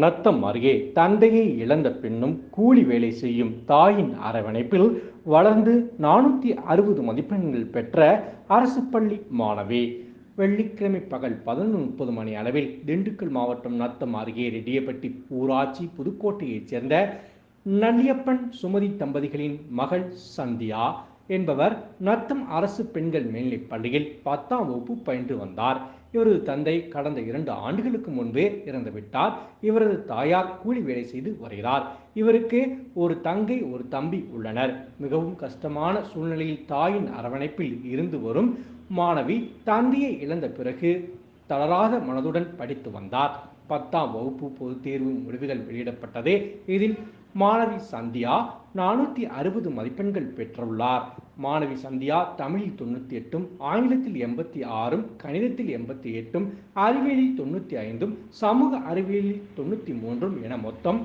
நத்தம் அருகே தந்தையை இழந்த பெண்ணும் கூலி வேலை செய்யும் தாயின் அரவணைப்பில் வளர்ந்து 460 மதிப்பெண்கள் பெற்ற அரசு பள்ளி மாணவி வெள்ளிக்கிழமை பகல் 11:30 மணி அளவில் திண்டுக்கல் மாவட்டம் நத்தம் அருகே ரெட்டியப்பட்டி ஊராட்சி புதுக்கோட்டையைச் சேர்ந்த நல்லியப்பன் சுமதி தம்பதிகளின் மகள் சந்தியா என்பவர் நத்தம் அரசு பெண்கள் மேல்நிலைப் பள்ளியில் 10ஆம் வகுப்பு பயின்று வந்தார். இவரது தந்தை கடந்த 2 ஆண்டுகளுக்கு முன்பே இறந்துவிட்டார். இவரது தாயார் கூலி வேலை செய்து வருகிறார். இவருக்கு ஒரு தங்கை ஒரு தம்பி உள்ளனர். மிகவும் கஷ்டமான சூழ்நிலையில் தாயின் அரவணைப்பில் இருந்து வரும் மாணவி தந்தையை இழந்த பிறகு தளராத மனதுடன் படித்து வந்தார். 10ஆம் வகுப்பு பொதுத் தேர்வு முடிவுகள் வெளியிடப்பட்டது. இதில் மாணவி சந்தியா 460 மதிப்பெண்கள் பெற்றுள்ளார். மாணவி சந்தியா தமிழில் 98, ஆங்கிலத்தில் 86, கணிதத்தில் 88, அறிவியலில் 95, சமூக அறிவியலில் 93 என மொத்தம்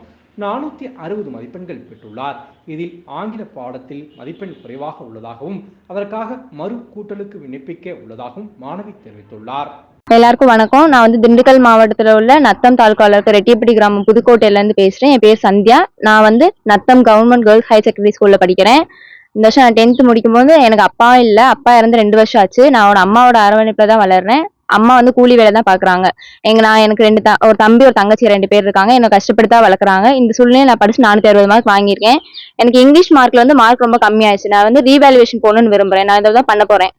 460 மதிப்பெண்கள் பெற்றுள்ளார். இதில் ஆங்கில பாடத்தில் மதிப்பெண் குறைவாக உள்ளதாகவும் அதற்காக மறு கூட்டலுக்கு விண்ணப்பிக்க உள்ளதாகவும் மாணவி தெரிவித்துள்ளார். எல்லாருக்கும் வணக்கம். நான் திண்டுக்கல் மாவட்டத்தில் உள்ள நத்தம் தாலுகாவில் இருக்க ரெட்டியப்பட்டி கிராமம் புதுக்கோட்டையிலேருந்து பேசுகிறேன். என் பேர் சந்தியா. நான் Natham government girls higher secondary ஸ்கூலில் படிக்கிறேன். இந்த வருஷம் நான் 10th முடிக்கும்போது எனக்கு அப்பா இல்லை. அப்பா இறந்து 2 வருஷம் ஆச்சு. நான் அம்மாவோட அரவணைப்பில் தான் வளர்றேன். அம்மா கூலி வேலை தான் பார்க்குறாங்க. எனக்கு ஒரு தம்பி ஒரு தங்கச்சி 2 பேர் இருக்காங்க. என்னை கஷ்டப்படுத்தா வளர்க்குறாங்க. இந்த சூழ்நிலையை நான் படிச்சு 460 மார்க் வாங்கியிருக்கேன். எனக்கு இங்கிலீஷ் மார்க்கில் மார்க் ரொம்ப கம்மியாயிடுச்சு. நான் ரீவேல்யூவேஷன் போகணுன்னு விரும்புகிறேன். நான் இதை தான் பண்ண போகிறேன்.